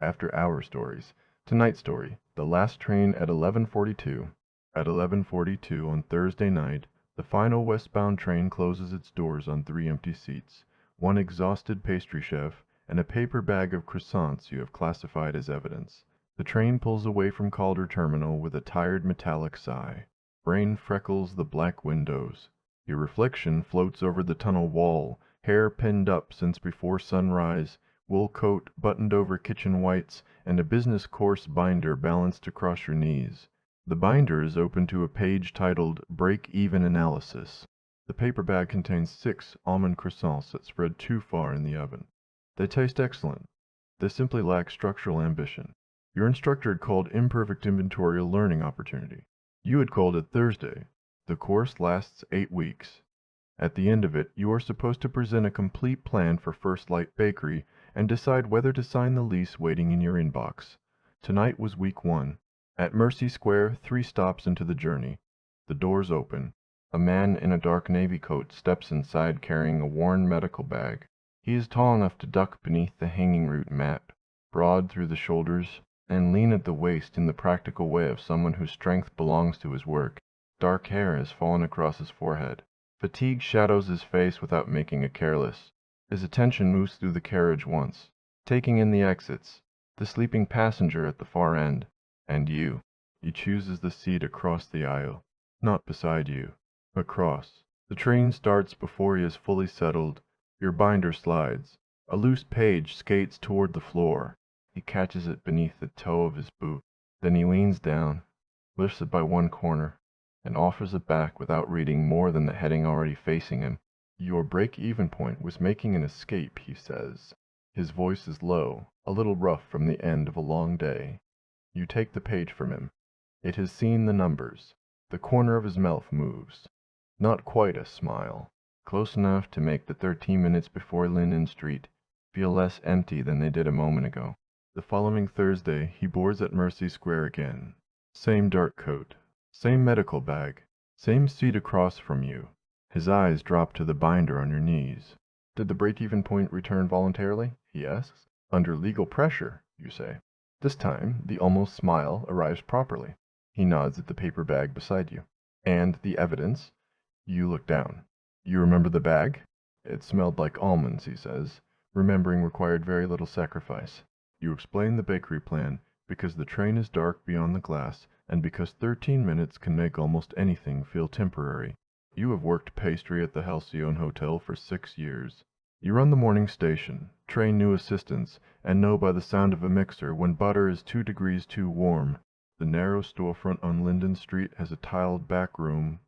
After Hour Stories. Tonight's story, The Last Train at 11:42. At 11:42 on Thursday night, the final westbound train closes its doors on 3 empty seats, one exhausted pastry chef, and a paper bag of croissants you have classified as evidence. The train pulls away from Calder Terminal with a tired metallic sigh. Rain freckles the black windows. Your reflection floats over the tunnel wall, hair pinned up since before sunrise, wool coat buttoned over kitchen whites, and a business course binder balanced across your knees. The binder is open to a page titled Break-Even Analysis. The paper bag contains 6 almond croissants that spread too far in the oven. They taste excellent. They simply lack structural ambition. Your instructor had called imperfect inventory a learning opportunity. You had called it Thursday. The course lasts 8 weeks. At the end of it, you are supposed to present a complete plan for First Light Bakery and decide whether to sign the lease waiting in your inbox. Tonight was week 1. At Mercy Square, 3 stops into the journey. The doors open. A man in a dark navy coat steps inside carrying a worn medical bag. He is tall enough to duck beneath the hanging root mat, broad through the shoulders, and lean at the waist in the practical way of someone whose strength belongs to his work. Dark hair has fallen across his forehead. Fatigue shadows his face without making it careless. His attention moves through the carriage once, taking in the exits, the sleeping passenger at the far end, and you. He chooses the seat across the aisle, not beside you. Across. The train starts before he is fully settled. Your binder slides. A loose page skates toward the floor. He catches it beneath the toe of his boot. Then he leans down, lifts it by one corner, and offers it back without reading more than the heading already facing him. Your break-even point was making an escape, he says. His voice is low, a little rough from the end of a long day. You take the page from him. It has seen the numbers. The corner of his mouth moves. Not quite a smile. Close enough to make the 13 minutes before Linden Street feel less empty than they did a moment ago. The following Thursday, he boards at Mercy Square again. Same dark coat. Same medical bag. Same seat across from you. His eyes drop to the binder on your knees. Did the break-even point return voluntarily? He asks. Under legal pressure, you say. This time, the almost smile arrives properly. He nods at the paper bag beside you. And the evidence? You look down. You remember the bag? It smelled like almonds, he says. Remembering required very little sacrifice. You explain the bakery plan, because the train is dark beyond the glass, and because 13 minutes can make almost anything feel temporary. You have worked pastry at the Halcyon Hotel for 6 years. You run the morning station, train new assistants, and know by the sound of a mixer when butter is 2 degrees too warm. The narrow storefront on Linden Street has a tiled back room,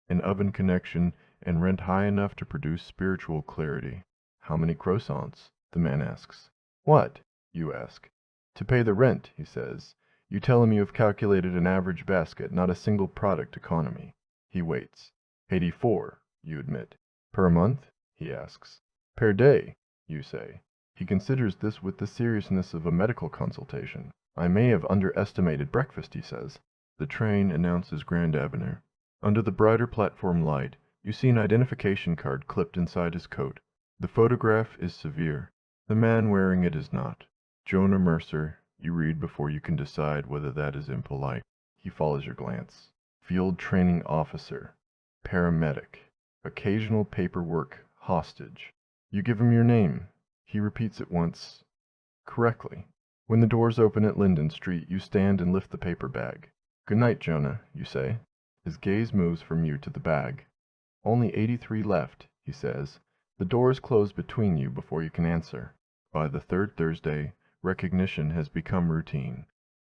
an oven connection, and rent high enough to produce spiritual clarity. How many croissants? The man asks. What? You ask. To pay the rent, he says. You tell him you have calculated an average basket, not a single product economy. He waits. 84, you admit. Per month? He asks. Per day, you say. He considers this with the seriousness of a medical consultation. I may have underestimated breakfast, he says. The train announces Grand Avenue. Under the brighter platform light, you see an identification card clipped inside his coat. The photograph is severe. The man wearing it is not. Jonah Mercer, you read before you can decide whether that is impolite. He follows your glance. Field training officer. Paramedic. Occasional paperwork. Hostage. You give him your name. He repeats it once. Correctly. When the doors open at Linden Street, you stand and lift the paper bag. Good night, Jonah, you say. His gaze moves from you to the bag. Only 83 left, he says. The doors close between you before you can answer. By the 3rd Thursday, recognition has become routine.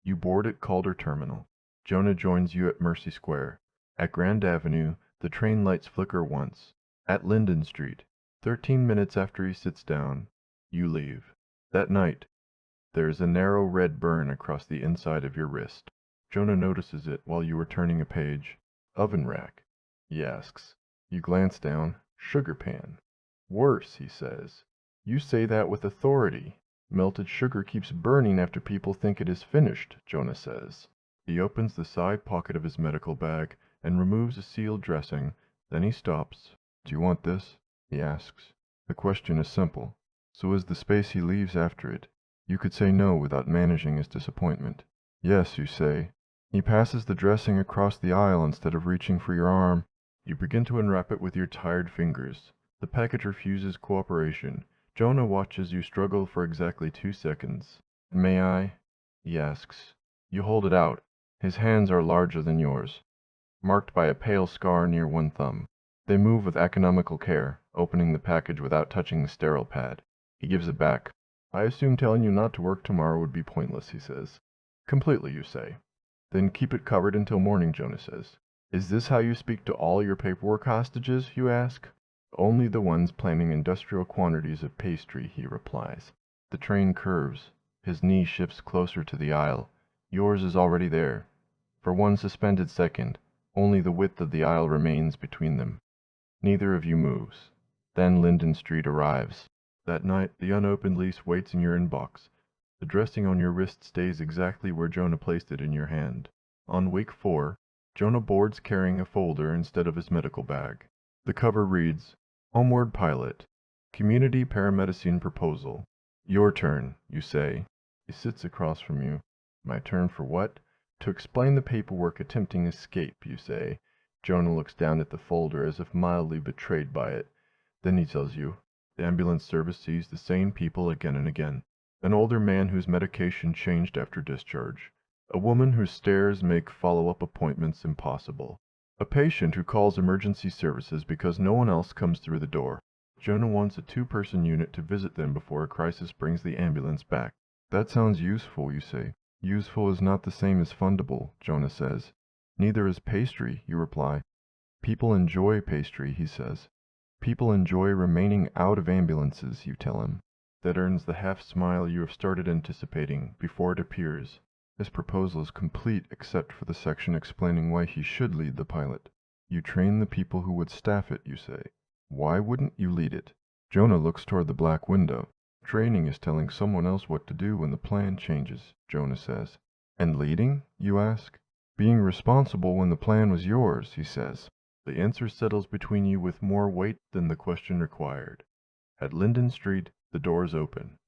You board at Calder Terminal. Jonah joins you at Mercy Square. At Grand Avenue, the train lights flicker once. At Linden Street, 13 minutes after he sits down, you leave. That night, there is a narrow red burn across the inside of your wrist. Jonah notices it while you are turning a page. Oven rack, he asks. You glance down. Sugar pan. Worse, he says. You say that with authority. Melted sugar keeps burning after people think it is finished, Jonah says. He opens the side pocket of his medical bag and removes a sealed dressing. Then he stops. Do you want this? He asks. The question is simple. So is the space he leaves after it. You could say no without managing his disappointment. Yes, you say. He passes the dressing across the aisle instead of reaching for your arm. You begin to unwrap it with your tired fingers. The package refuses cooperation. Jonah watches you struggle for exactly 2 seconds. May I? He asks. You hold it out. His hands are larger than yours, marked by a pale scar near one thumb. They move with economical care, opening the package without touching the sterile pad. He gives it back. I assume telling you not to work tomorrow would be pointless, he says. Completely, you say. Then keep it covered until morning, Jonah says. Is this how you speak to all your paperwork hostages, you ask? Only the ones planning industrial quantities of pastry, he replies. The train curves. His knee shifts closer to the aisle. Yours is already there. For one suspended second, only the width of the aisle remains between them. Neither of you moves. Then Linden Street arrives. That night, the unopened lease waits in your inbox. The dressing on your wrist stays exactly where Jonah placed it in your hand. On week 4, Jonah boards carrying a folder instead of his medical bag. The cover reads, Homeward Pilot, Community Paramedicine Proposal. Your turn, you say. He sits across from you. My turn for what? To explain the paperwork attempting escape, you say. Jonah looks down at the folder as if mildly betrayed by it. Then he tells you, the ambulance service sees the same people again and again. An older man whose medication changed after discharge. A woman whose stares make follow-up appointments impossible. A patient who calls emergency services because no one else comes through the door. Jonah wants a 2-person unit to visit them before a crisis brings the ambulance back. That sounds useful, you say. Useful is not the same as fundable, Jonah says. Neither is pastry, you reply. People enjoy pastry, he says. People enjoy remaining out of ambulances, you tell him. That earns the half-smile you have started anticipating before it appears. His proposal is complete except for the section explaining why he should lead the pilot. You train the people who would staff it, you say. Why wouldn't you lead it? Jonah looks toward the black window. Training is telling someone else what to do when the plan changes, Jonah says. And leading, you ask? Being responsible when the plan was yours, he says. The answer settles between you with more weight than the question required. At Linden Street, the doors open.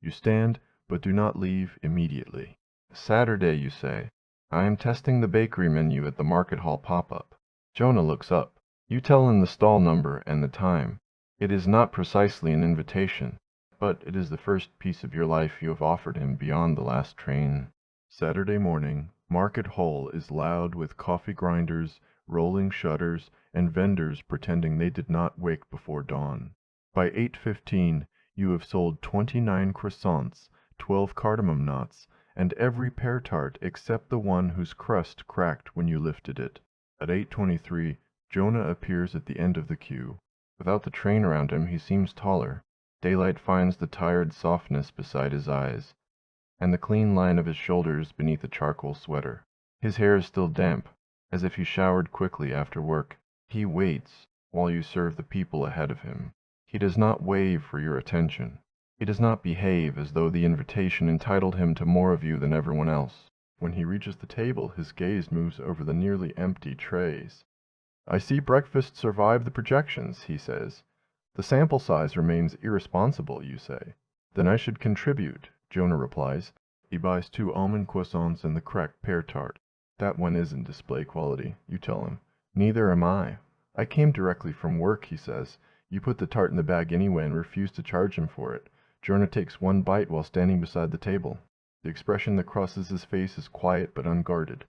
You stand, but do not leave immediately. Saturday, you say. I am testing the bakery menu at the Market Hall pop-up. Jonah looks up. You tell him the stall number and the time. It is not precisely an invitation, but it is the first piece of your life you have offered him beyond the last train. Saturday morning, Market Hall is loud with coffee grinders, rolling shutters, and vendors pretending they did not wake before dawn. By 8:15, you have sold 29 croissants, 12 cardamom nuts, and every pear tart except the one whose crust cracked when you lifted it. At 8:23, Jonah appears at the end of the queue. Without the train around him, he seems taller. Daylight finds the tired softness beside his eyes, and the clean line of his shoulders beneath a charcoal sweater. His hair is still damp, as if he showered quickly after work. He waits while you serve the people ahead of him. He does not wave for your attention. He does not behave as though the invitation entitled him to more of you than everyone else. When he reaches the table, his gaze moves over the nearly empty trays. I see breakfast survived the projections, he says. The sample size remains irresponsible, you say. Then I should contribute, Jonah replies. He buys 2 almond croissants and the cracked pear tart. That one isn't display quality, you tell him. Neither am I. I came directly from work, he says. You put the tart in the bag anyway and refuse to charge him for it. Jonah takes one bite while standing beside the table. The expression that crosses his face is quiet but unguarded.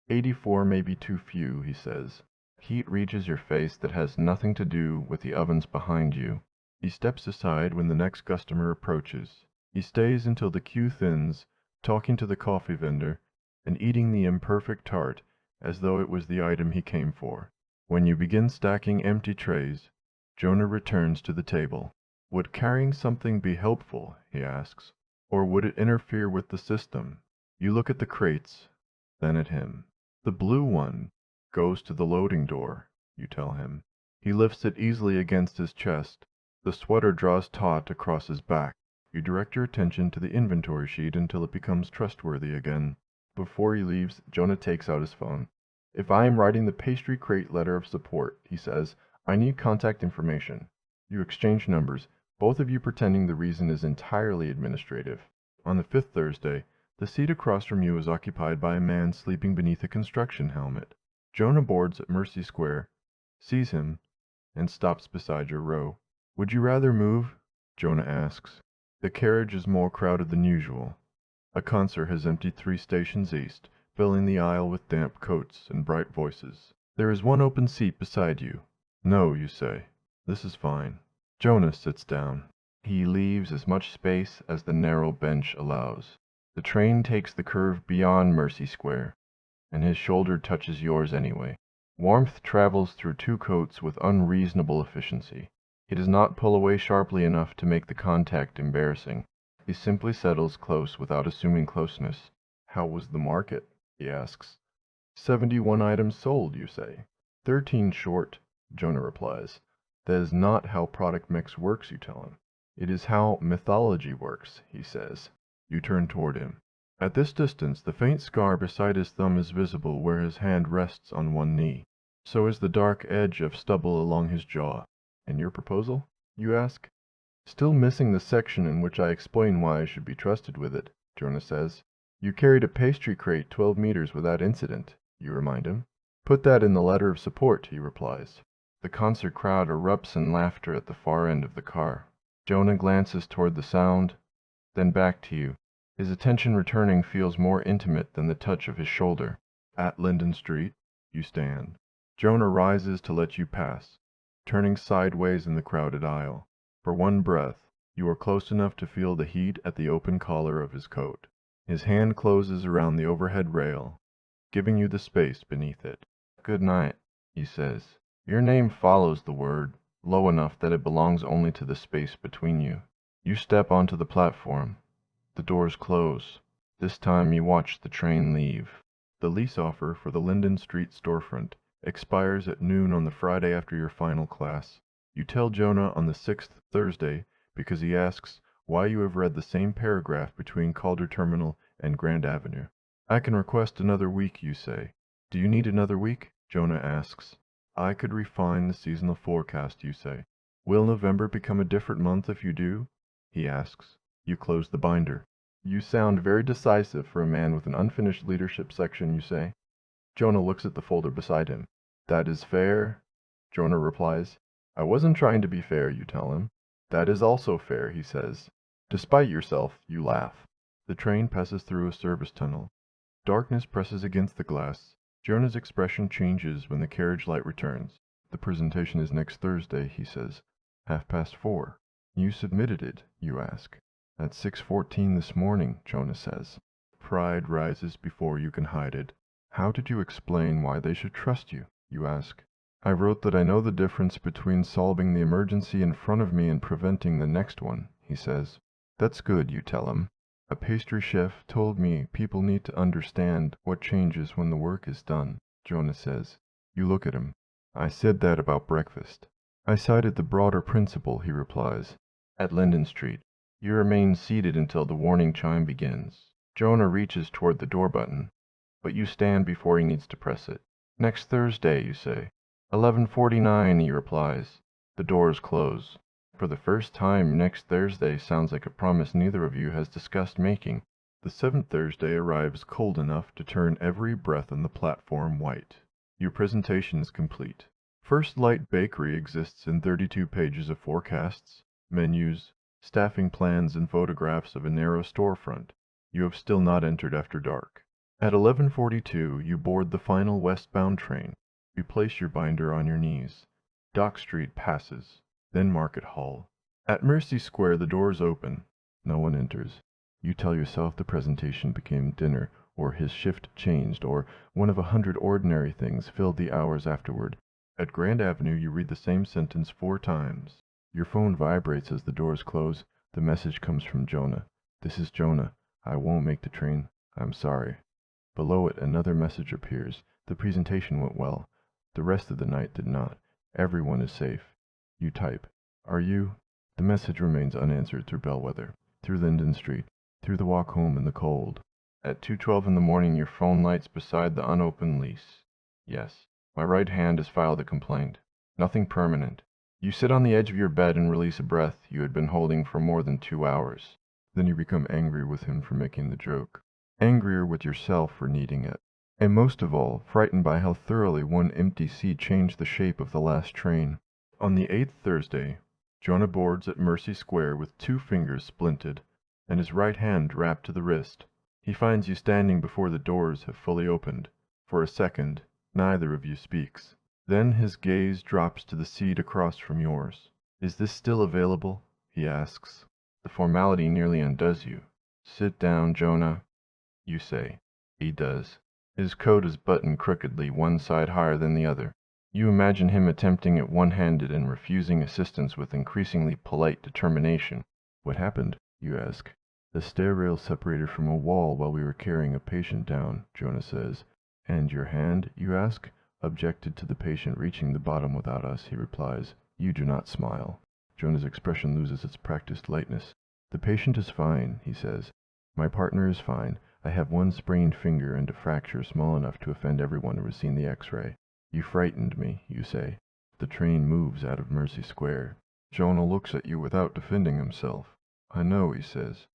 84 may be too few, he says. Heat reaches your face that has nothing to do with the ovens behind you. He steps aside when the next customer approaches. He stays until the queue thins, talking to the coffee vendor, and eating the imperfect tart as though it was the item he came for. When you begin stacking empty trays, Jonah returns to the table. Would carrying something be helpful, he asks, or would it interfere with the system? You look at the crates, then at him. The blue one goes to the loading door, you tell him. He lifts it easily against his chest. The sweater draws taut across his back. You direct your attention to the inventory sheet until it becomes trustworthy again. Before he leaves, Jonah takes out his phone. If I am writing the pastry crate letter of support, he says, I need contact information. You exchange numbers, both of you pretending the reason is entirely administrative. On the fifth Thursday, the seat across from you is occupied by a man sleeping beneath a construction helmet. Jonah boards at Mercy Square, sees him, and stops beside your row. "Would you rather move?" Jonah asks. The carriage is more crowded than usual. A concert has emptied 3 stations east, filling the aisle with damp coats and bright voices. There is one open seat beside you. "No," you say. "This is fine." Jonah sits down. He leaves as much space as the narrow bench allows. The train takes the curve beyond Mercy Square, and his shoulder touches yours anyway. Warmth travels through 2 coats with unreasonable efficiency. He does not pull away sharply enough to make the contact embarrassing. He simply settles close without assuming closeness. "How was the market?" he asks. 71 items sold, you say. 13 short, Jonah replies. That is not how product mix works, you tell him. It is how mythology works, he says. You turn toward him. At this distance, the faint scar beside his thumb is visible where his hand rests on one knee. So is the dark edge of stubble along his jaw. "And your proposal?" you ask. "Still missing the section in which I explain why I should be trusted with it," Jonah says. "You carried a pastry crate 12 meters without incident," you remind him. "Put that in the letter of support," he replies. The concert crowd erupts in laughter at the far end of the car. Jonah glances toward the sound, then back to you. His attention returning feels more intimate than the touch of his shoulder. At Linden Street, you stand. Jonah rises to let you pass, turning sideways in the crowded aisle. For one breath, you are close enough to feel the heat at the open collar of his coat. His hand closes around the overhead rail, giving you the space beneath it. "Good night," he says. Your name follows the word, low enough that it belongs only to the space between you. You step onto the platform. The doors close. This time you watch the train leave. The lease offer for the Linden Street storefront expires at noon on the Friday after your final class. You tell Jonah on the 6th Thursday because he asks why you have read the same paragraph between Calder Terminal and Grand Avenue. "I can request another week," you say. "Do you need another week?" Jonah asks. "I could refine the seasonal forecast," you say. "Will November become a different month if you do?" he asks. You close the binder. "You sound very decisive for a man with an unfinished leadership section," you say. Jonah looks at the folder beside him. "That is fair," Jonah replies. "I wasn't trying to be fair," you tell him. "That is also fair," he says. Despite yourself, you laugh. The train passes through a service tunnel. Darkness presses against the glass. Jonah's expression changes when the carriage light returns. "The presentation is next Thursday," he says. 4:30. "You submitted it?" you ask. "At 6:14 this morning," Jonah says. Pride rises before you can hide it. "How did you explain why they should trust you?" you ask. "I wrote that I know the difference between solving the emergency in front of me and preventing the next one," he says. "That's good," you tell him. "A pastry chef told me people need to understand what changes when the work is done," Jonah says. You look at him. "I said that about breakfast." "I cited the broader principle," he replies. At Linden Street, you remain seated until the warning chime begins. Jonah reaches toward the door button, but you stand before he needs to press it. "Next Thursday," you say. 11:49, he replies. The doors close. For the first time, next Thursday sounds like a promise neither of you has discussed making. The 7th Thursday arrives cold enough to turn every breath on the platform white. Your presentation is complete. First Light Bakery exists in 32 pages of forecasts, menus, staffing plans, and photographs of a narrow storefront. You have still not entered after dark. At 11:42, you board the final westbound train. You place your binder on your knees. Dock Street passes, then Market Hall. At Mercy Square, the doors open. No one enters. You tell yourself the presentation became dinner, or his shift changed, or one of 100 ordinary things filled the hours afterward. At Grand Avenue, you read the same sentence 4 times. Your phone vibrates as the doors close. The message comes from Jonah. "This is Jonah. I won't make the train. I'm sorry." Below it, another message appears. "The presentation went well. The rest of the night did not. Everyone is safe." You type. "Are you?" The message remains unanswered through Bellwether, through Linden Street, through the walk home in the cold. At 2:12 in the morning, your phone lights beside the unopened lease. "Yes. My right hand has filed a complaint. Nothing permanent." You sit on the edge of your bed and release a breath you had been holding for more than 2 hours. Then you become angry with him for making the joke, angrier with yourself for needing it, and most of all, frightened by how thoroughly one empty seat changed the shape of the last train. On the 8th Thursday, Jonah boards at Mercy Square with 2 fingers splinted, and his right hand wrapped to the wrist. He finds you standing before the doors have fully opened. For a second, neither of you speaks. Then his gaze drops to the seat across from yours. "Is this still available?" he asks. The formality nearly undoes you. "Sit down, Jonah," you say. He does. His coat is buttoned crookedly, one side higher than the other. You imagine him attempting it one-handed and refusing assistance with increasingly polite determination. "What happened?" you ask. "The stair rail separated from a wall while we were carrying a patient down," Jonah says. "And your hand?" you ask. "Objected to the patient reaching the bottom without us," he replies. You do not smile. Jonah's expression loses its practiced lightness. "The patient is fine," he says. "My partner is fine. I have one sprained finger and a fracture small enough to offend everyone who has seen the X-ray." "You frightened me," you say. The train moves out of Mercy Square. Jonah looks at you without defending himself. "I know," he says.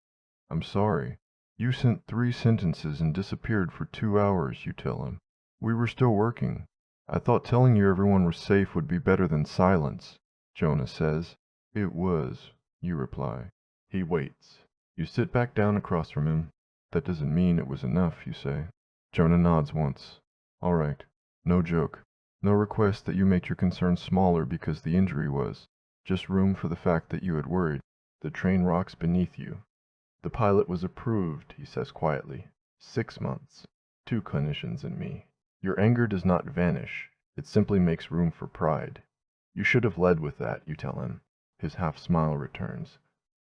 "I'm sorry." "You sent 3 sentences and disappeared for 2 hours," you tell him. "We were still working. I thought telling you everyone was safe would be better than silence." Jonah says. "It was," you reply. He waits. You sit back down across from him. "That doesn't mean it was enough," you say. Jonah nods once. "All right. No joke. No request that you make your concern smaller because the injury was. Just room for the fact that you had worried." The train rocks beneath you. "The pilot was approved," he says quietly. 6 months. 2 clinicians and me. Your anger does not vanish. It simply makes room for pride. "You should have led with that," you tell him. His half-smile returns.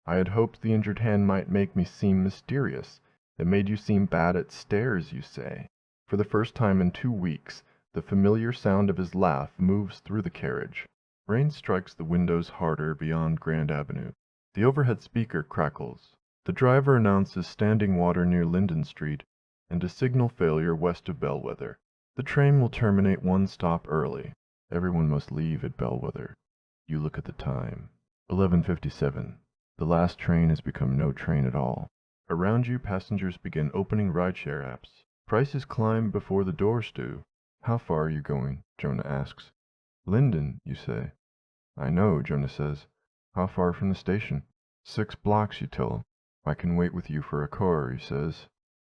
"I had hoped the injured hand might make me seem mysterious. It made you seem bad at stairs," you say. For the first time in 2 weeks, the familiar sound of his laugh moves through the carriage. Rain strikes the windows harder beyond Grand Avenue. The overhead speaker crackles. The driver announces standing water near Linden Street and a signal failure west of Bellwether. The train will terminate 1 stop early. Everyone must leave at Bellwether. You look at the time. 11:57. The last train has become no train at all. Around you, passengers begin opening rideshare apps. Prices climb before the doors do. "How far are you going?" Jonah asks. "Linden," you say. "I know," Jonah says. "How far from the station?" 6 blocks, you tell him. "I can wait with you for a car," he says.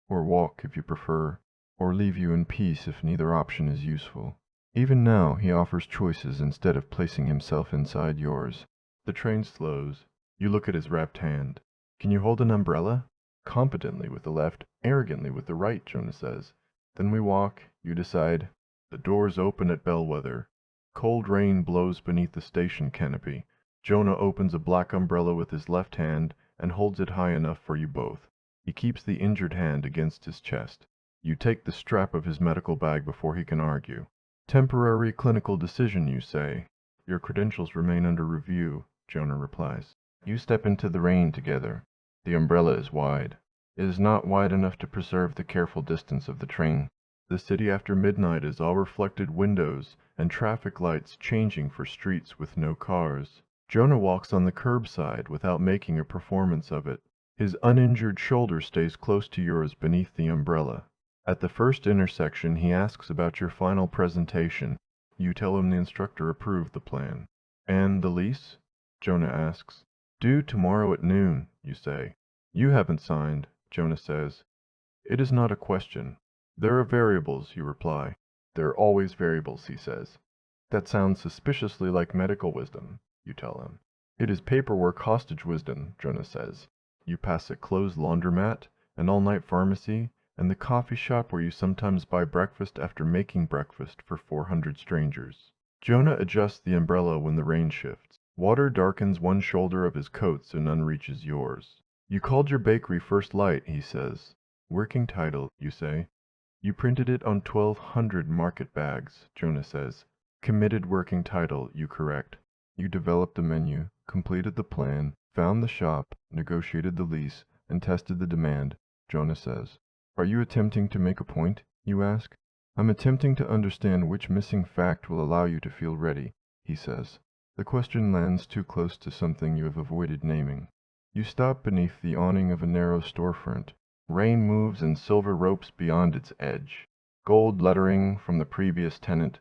"Or walk, if you prefer. Or leave you in peace if neither option is useful." Even now, he offers choices instead of placing himself inside yours. The train slows. You look at his wrapped hand. "Can you hold an umbrella?" "Competently with the left, arrogantly with the right," Jonah says. Then we walk, you decide. The doors open at Bellwether. Cold rain blows beneath the station canopy. Jonah opens a black umbrella with his left hand and holds it high enough for you both. He keeps the injured hand against his chest. You take the strap of his medical bag before he can argue. "Temporary clinical decision," you say. "Your credentials remain under review," Jonah replies. You step into the rain together. The umbrella is wide. It is not wide enough to preserve the careful distance of the train. The city after midnight is all reflected windows and traffic lights changing for streets with no cars. Jonah walks on the curbside without making a performance of it. His uninjured shoulder stays close to yours beneath the umbrella. At the first intersection, he asks about your final presentation. You tell him the instructor approved the plan. "And the lease?" Jonah asks. "Due tomorrow at noon," you say. "You haven't signed," Jonah says. "It is not a question. There are variables," you reply. "There are always variables," he says. "That sounds suspiciously like medical wisdom," you tell him. "It is paperwork hostage wisdom," Jonah says. You pass a closed laundromat, an all-night pharmacy, and the coffee shop where you sometimes buy breakfast after making breakfast for 400 strangers. Jonah adjusts the umbrella when the rain shifts. Water darkens one shoulder of his coat so none reaches yours. "You called your bakery First Light," he says. "Working title," you say. "You printed it on 1,200 market bags," Jonah says. "Committed working title," you correct. You developed the menu, completed the plan, found the shop, negotiated the lease, and tested the demand, Jonah says. "Are you attempting to make a point?" you ask. "I'm attempting to understand which missing fact will allow you to feel ready," he says. The question lands too close to something you have avoided naming. You stop beneath the awning of a narrow storefront. Rain moves in silver ropes beyond its edge. Gold lettering from the previous tenant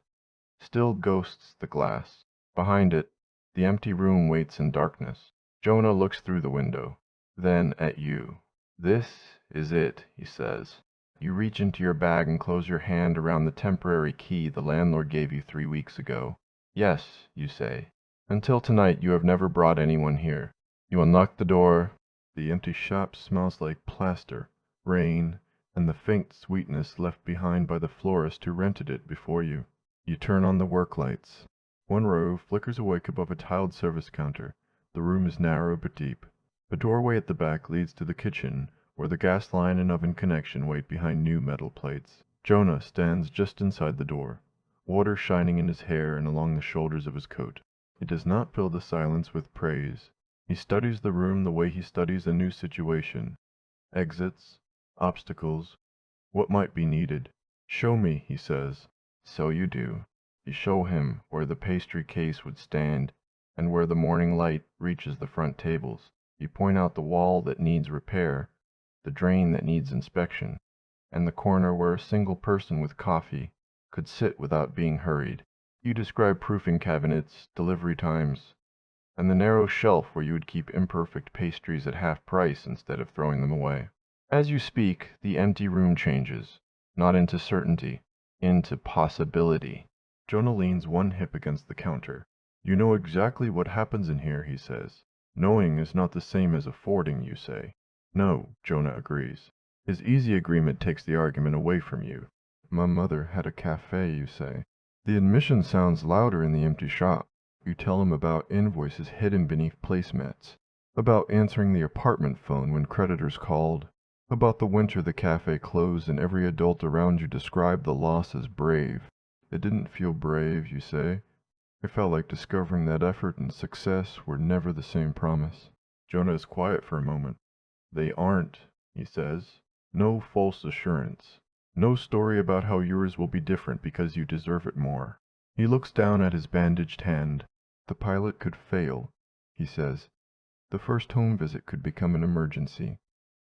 still ghosts the glass. Behind it, the empty room waits in darkness. Jonah looks through the window, then at you. "This is it," he says. You reach into your bag and close your hand around the temporary key the landlord gave you 3 weeks ago. "Yes," you say. "Until tonight you have never brought anyone here." You unlock the door. The empty shop smells like plaster, rain, and the faint sweetness left behind by the florist who rented it before you. You turn on the work lights. One row flickers awake above a tiled service counter. The room is narrow but deep. A doorway at the back leads to the kitchen, where the gas line and oven connection wait behind new metal plates. Jonah stands just inside the door, water shining in his hair and along the shoulders of his coat. He does not fill the silence with praise. He studies the room the way he studies a new situation. Exits, obstacles, what might be needed. "Show me," he says. So you do. You show him where the pastry case would stand and where the morning light reaches the front tables. You point out the wall that needs repair, the drain that needs inspection, and the corner where a single person with coffee could sit without being hurried. You describe proofing cabinets, delivery times, and the narrow shelf where you would keep imperfect pastries at half price instead of throwing them away. As you speak, the empty room changes, not into certainty, into possibility. Jonah leans one hip against the counter. "You know exactly what happens in here," he says. "Knowing is not the same as affording," you say. "No," Jonah agrees. His easy agreement takes the argument away from you. "My mother had a cafe," you say. The admission sounds louder in the empty shop. You tell him about invoices hidden beneath placemats, about answering the apartment phone when creditors called, about the winter the cafe closed and every adult around you described the loss as brave. "It didn't feel brave," you say. "It felt like discovering that effort and success were never the same promise." Jonah is quiet for a moment. "They aren't," he says. "No false assurance. No story about how yours will be different because you deserve it more." He looks down at his bandaged hand. "The pilot could fail," he says. "The first home visit could become an emergency.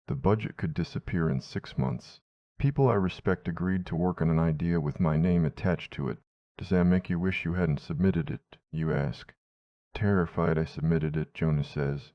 The budget could disappear in 6 months. People I respect agreed to work on an idea with my name attached to it. Does that make you wish you hadn't submitted it?" you ask. "Terrified I submitted it," Jonah says.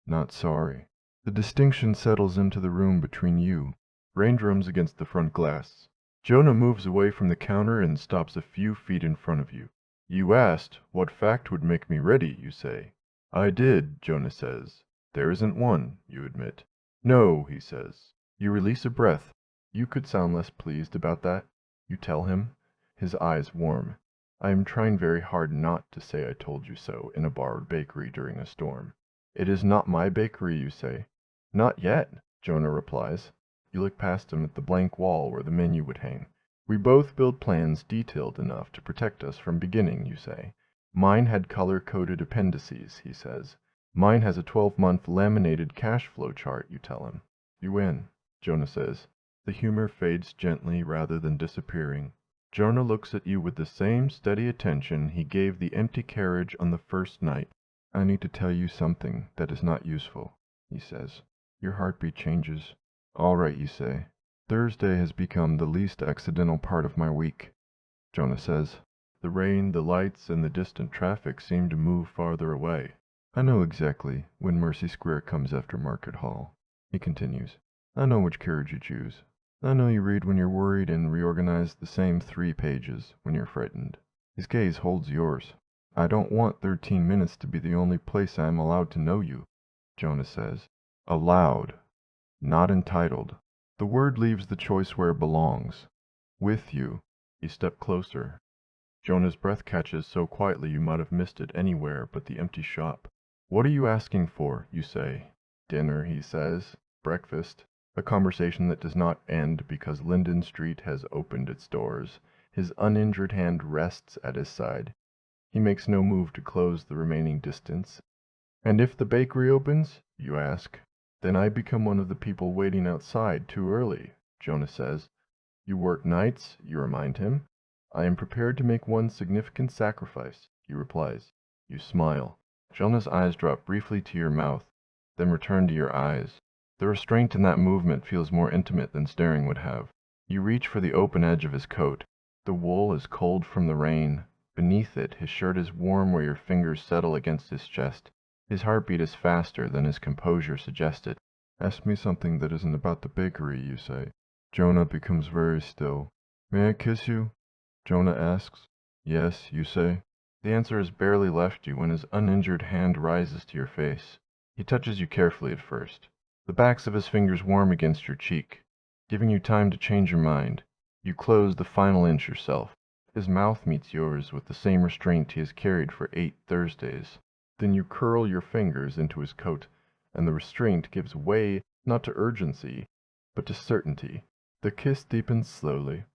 "Not sorry." The distinction settles into the room between you. Rain drums against the front glass. Jonah moves away from the counter and stops a few feet in front of you. "You asked what fact would make me ready," you say. "I did," Jonah says. "There isn't one," you admit. "No," he says. You release a breath. "You could sound less pleased about that," you tell him. His eyes warm. "I am trying very hard not to say I told you so in a borrowed bakery during a storm." "It is not my bakery," you say. "Not yet," Jonah replies. You look past him at the blank wall where the menu would hang. "We both build plans detailed enough to protect us from beginning," you say. "Mine had color-coded appendices," he says. "Mine has a 12-month laminated cash flow chart," you tell him. "You win," Jonah says. The humor fades gently rather than disappearing. Jonah looks at you with the same steady attention he gave the empty carriage on the first night. "I need to tell you something that is not useful," he says. Your heartbeat changes. "All right," you say. "Thursday has become the least accidental part of my week," Jonah says. The rain, the lights, and the distant traffic seem to move farther away. "I know exactly when Mercy Square comes after Market Hall," he continues. "I know which carriage you choose. I know you read when you're worried and reorganize the same 3 pages when you're frightened." His gaze holds yours. "I don't want 13 minutes to be the only place I am allowed to know you," Jonah says. "Allowed, not entitled." The word leaves the choice where it belongs. "With you." You step closer. Jonah's breath catches so quietly you might have missed it anywhere but the empty shop. "What are you asking for?" you say. "Dinner," he says. "Breakfast." A conversation that does not end because Linden Street has opened its doors. His uninjured hand rests at his side. He makes no move to close the remaining distance. "And if the bakery opens?" you ask. "Then I become one of the people waiting outside too early," Jonah says. "You work nights," you remind him. "I am prepared to make one significant sacrifice," he replies. You smile. Jonah's eyes drop briefly to your mouth. then return to your eyes. The restraint in that movement feels more intimate than staring would have. You reach for the open edge of his coat. The wool is cold from the rain. Beneath it, his shirt is warm where your fingers settle against his chest. His heartbeat is faster than his composure suggested. Ask me something that isn't about the bakery, you say. Jonah becomes very still. May I kiss you? Jonah asks. Yes, you say. The answer has barely left you when his uninjured hand rises to your face. He touches you carefully at first. The backs of his fingers warm against your cheek, giving you time to change your mind. You close the final inch yourself. His mouth meets yours with the same restraint he has carried for 8 Thursdays. Then you curl your fingers into his coat, and the restraint gives way not to urgency, but to certainty. The kiss deepens slowly.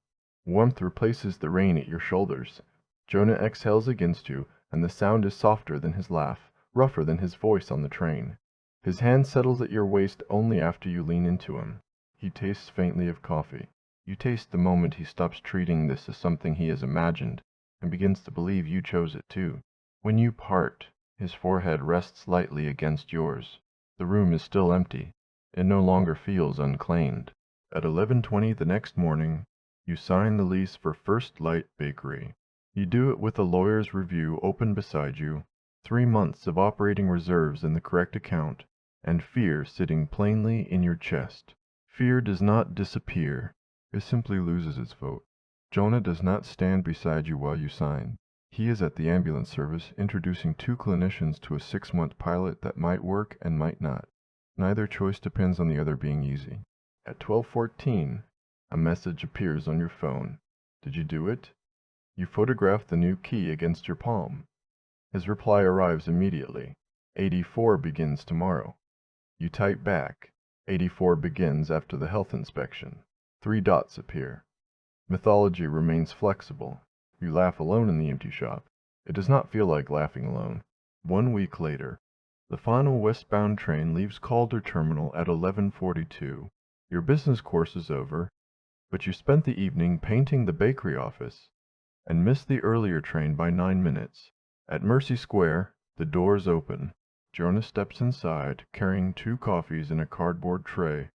Warmth replaces the rain at your shoulders. Jonah exhales against you, and the sound is softer than his laugh, rougher than his voice on the train. His hand settles at your waist only after you lean into him. He tastes faintly of coffee. You taste the moment he stops treating this as something he has imagined, and begins to believe you chose it too. When you part, his forehead rests lightly against yours. The room is still empty. It no longer feels unclaimed. At 11:20 the next morning, you sign the lease for First Light Bakery. You do it with a lawyer's review open beside you, 3 months of operating reserves in the correct account, and fear sitting plainly in your chest. Fear does not disappear. It simply loses its vote. Jonah does not stand beside you while you sign. He is at the ambulance service introducing 2 clinicians to a 6-month pilot that might work and might not. Neither choice depends on the other being easy. At 12:14, a message appears on your phone. Did you do it? You photograph the new key against your palm. His reply arrives immediately. 84 begins tomorrow. You type back. 84 begins after the health inspection. 3 dots appear. Mythology remains flexible. You laugh alone in the empty shop. It does not feel like laughing alone. 1 week later. The final westbound train leaves Calder Terminal at 11:42. Your business course is over, but you spent the evening painting the bakery office and missed the earlier train by 9 minutes. At Mercy Square, the doors open. Jonah steps inside, carrying 2 coffees in a cardboard tray.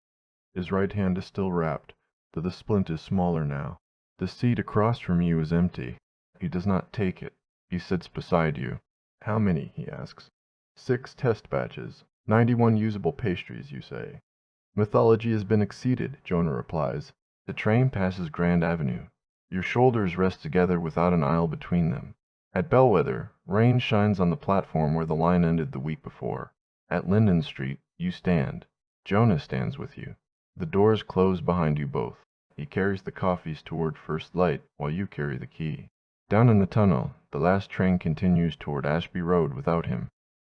His right hand is still wrapped, though the splint is smaller now. The seat across from you is empty. He does not take it. He sits beside you. How many? He asks. 6 test batches. 91 usable pastries, you say. Mythology has been exceeded, Jonah replies. The train passes Grand Avenue. Your shoulders rest together without an aisle between them. At Bellwether, rain shines on the platform where the line ended the week before. At Linden Street, you stand. Jonah stands with you. The doors close behind you both. He carries the coffees toward First Light while you carry the key. Down in the tunnel, the last train continues toward Ashby Road without him.